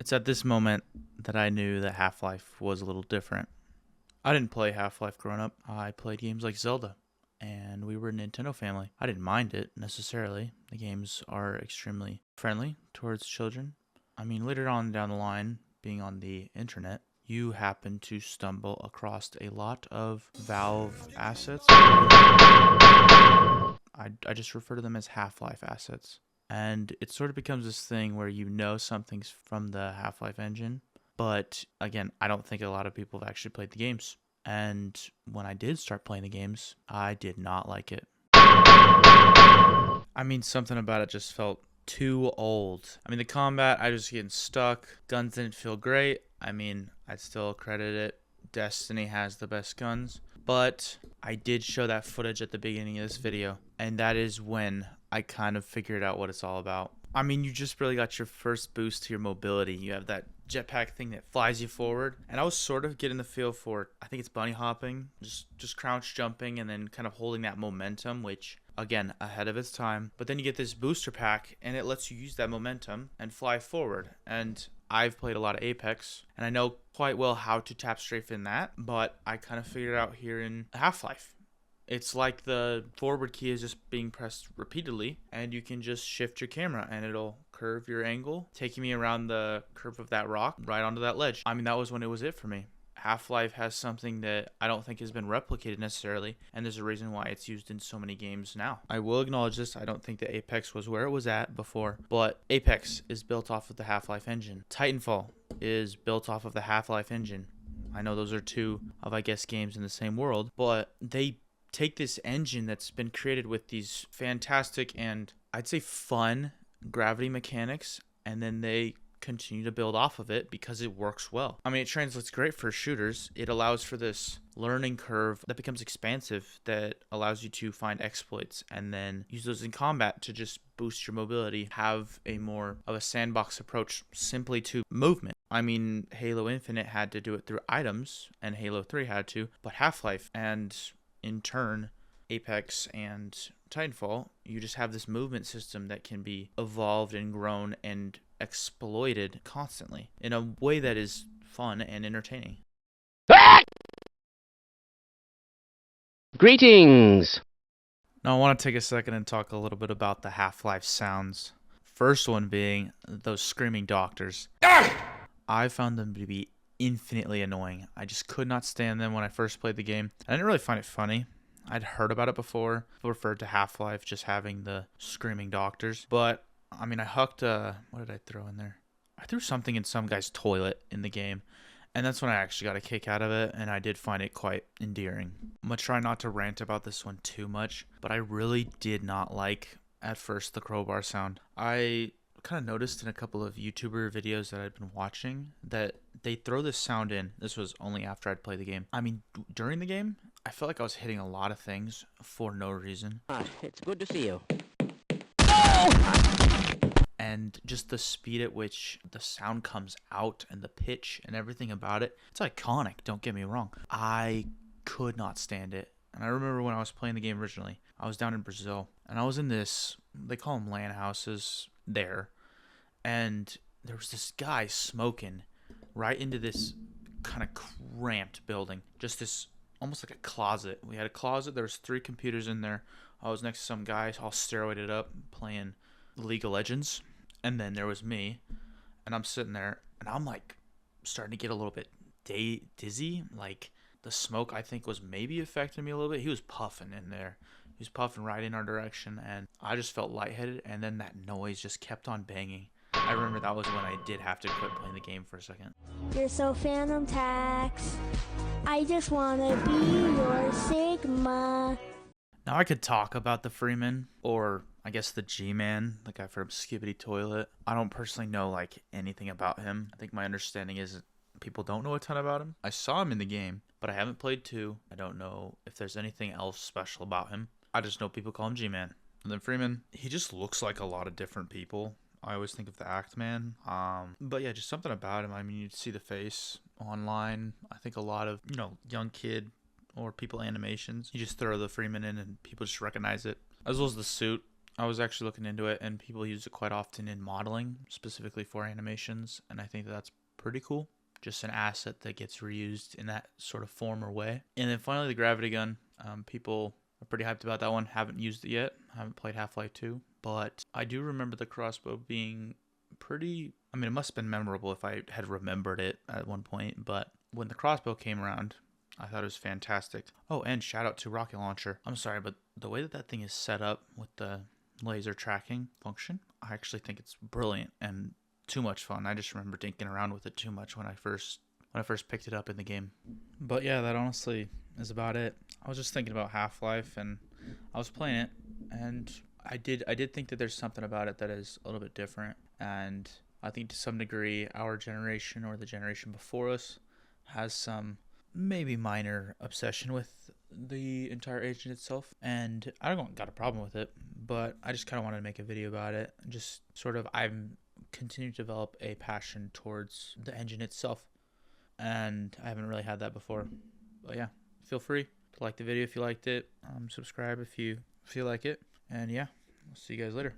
It's at this moment that I knew that Half-Life was a little different. I didn't play Half-Life growing up. I played games like Zelda, and we were a Nintendo family. I didn't mind it necessarily. The games are extremely friendly towards children. I mean, later on down the line, being on the internet, you happen to stumble across a lot of Valve assets. I just refer to them as Half-Life assets. And it sort of becomes this thing where you know something's from the Half-Life engine, but again, I don't think a lot of people have actually played the games. And when I did start playing the games, I did not like it. I mean, something about it just felt too old. I mean, the combat, I was getting stuck. Guns didn't feel great. I mean, I'd still credit it. Destiny has the best guns. But I did show that footage at the beginning of this video, and that is when I kind of figured out what it's all about. I mean, you just really got your first boost to your mobility. You have that jetpack thing that flies you forward, and I was sort of getting the feel for, I think it's bunny hopping, just crouch jumping and then kind of holding that momentum, which again, ahead of its time. But then you get this booster pack and it lets you use that momentum and fly forward. And I've played a lot of Apex and I know quite well how to tap strafe in that, but I kind of figured it out here in Half-Life. It's like the forward key is just being pressed repeatedly, and you can just shift your camera and it'll curve your angle, taking me around the curve of that rock right onto that ledge. I mean, that was when it was it for me. Half-Life has something that I don't think has been replicated necessarily, and there's a reason why it's used in so many games now. I will acknowledge this, I don't think that Apex was where it was at before, but Apex is built off of the Half-Life engine. Titanfall is built off of the Half-Life engine. I know those are two of, I guess, games in the same world, but they take this engine that's been created with these fantastic and I'd say fun gravity mechanics, and then they continue to build off of it because it works well. I mean, it translates great for shooters. It allows for this learning curve that becomes expansive, that allows you to find exploits and then use those in combat to just boost your mobility, have a more of a sandbox approach simply to movement. I mean, Halo Infinite had to do it through items and Halo 3 had to, but Half-Life and in turn Apex and Titanfall, you just have this movement system that can be evolved and grown and exploited constantly in a way that is fun and entertaining. Greetings! Now I want to take a second and talk a little bit about the Half-Life sounds. First one being those screaming doctors. I found them to be infinitely annoying. I just could not stand them when I first played the game. I didn't really find it funny. I'd heard about it before. I referred to Half-Life just having the screaming doctors. But, I mean, I hucked what did I throw in there? I threw something in some guy's toilet in the game. And that's when I actually got a kick out of it, and I did find it quite endearing. I'm going to try not to rant about this one too much, but I really did not like, at first, the crowbar sound. I kind of noticed in a couple of YouTuber videos that I'd been watching that they throw this sound in. This was only after I'd played the game. I mean, during the game, I felt like I was hitting a lot of things for no reason. It's good to see you. And just the speed at which the sound comes out and the pitch and everything about it, it's iconic, don't get me wrong. I could not stand it. And I remember when I was playing the game originally, I was down in Brazil, and I was in this, they call them LAN houses there, and there was this guy smoking right into this kind of cramped building, just this almost like a closet. We had a closet, there was 3 computers in there. I was next to some guy all steroided up playing League of Legends, and then there was me, and I'm sitting there, and I'm like starting to get a little bit dizzy. Like the smoke, I think, was maybe affecting me a little bit. He was puffing in there. He was puffing right in our direction, and I just felt lightheaded, and then that noise just kept on banging. I remember that was when I did have to quit playing the game for a second. You're so Phantom Tax. I just wanna be your Sigma. Now I could talk about the Freeman, or I guess the G-Man, the guy from Skibidi Toilet. I don't personally know like anything about him. I think my understanding is that people don't know a ton about him. I saw him in the game, but I haven't played 2. I don't know if there's anything else special about him. I just know people call him G-Man. And then Freeman, he just looks like a lot of different people. I always think of the Act Man. But yeah, just something about him. I mean, you'd see the face online. I think a lot of, young kid or people animations. You just throw the Freeman in and people just recognize it. As well as the suit. I was actually looking into it, and people use it quite often in modeling, specifically for animations, and I think that that's pretty cool. Just an asset that gets reused in that sort of form or way. And then finally, the gravity gun. People are pretty hyped about that one. Haven't used it yet. Haven't played Half-Life 2, but I do remember the crossbow being pretty. I mean, it must have been memorable if I had remembered it at one point, but when the crossbow came around, I thought it was fantastic. Oh, and shout out to Rocket Launcher. I'm sorry, but the way that that thing is set up with the laser tracking function, I actually think it's brilliant and too much fun. I just remember dinking around with it too much when I first picked it up in the game. But yeah, that honestly is about it. I was just thinking about Half-Life, and I was playing it, and I did think that there's something about it that is a little bit different, and I think to some degree our generation or the generation before us has some maybe minor obsession with the entire engine itself, and I don't got a problem with it, but I just kind of wanted to make a video about it. Just sort of I'm continuing to develop a passion towards the engine itself, and I haven't really had that before. But yeah, feel free to like the video if you liked it, subscribe if you feel like it, and yeah, I'll see you guys later.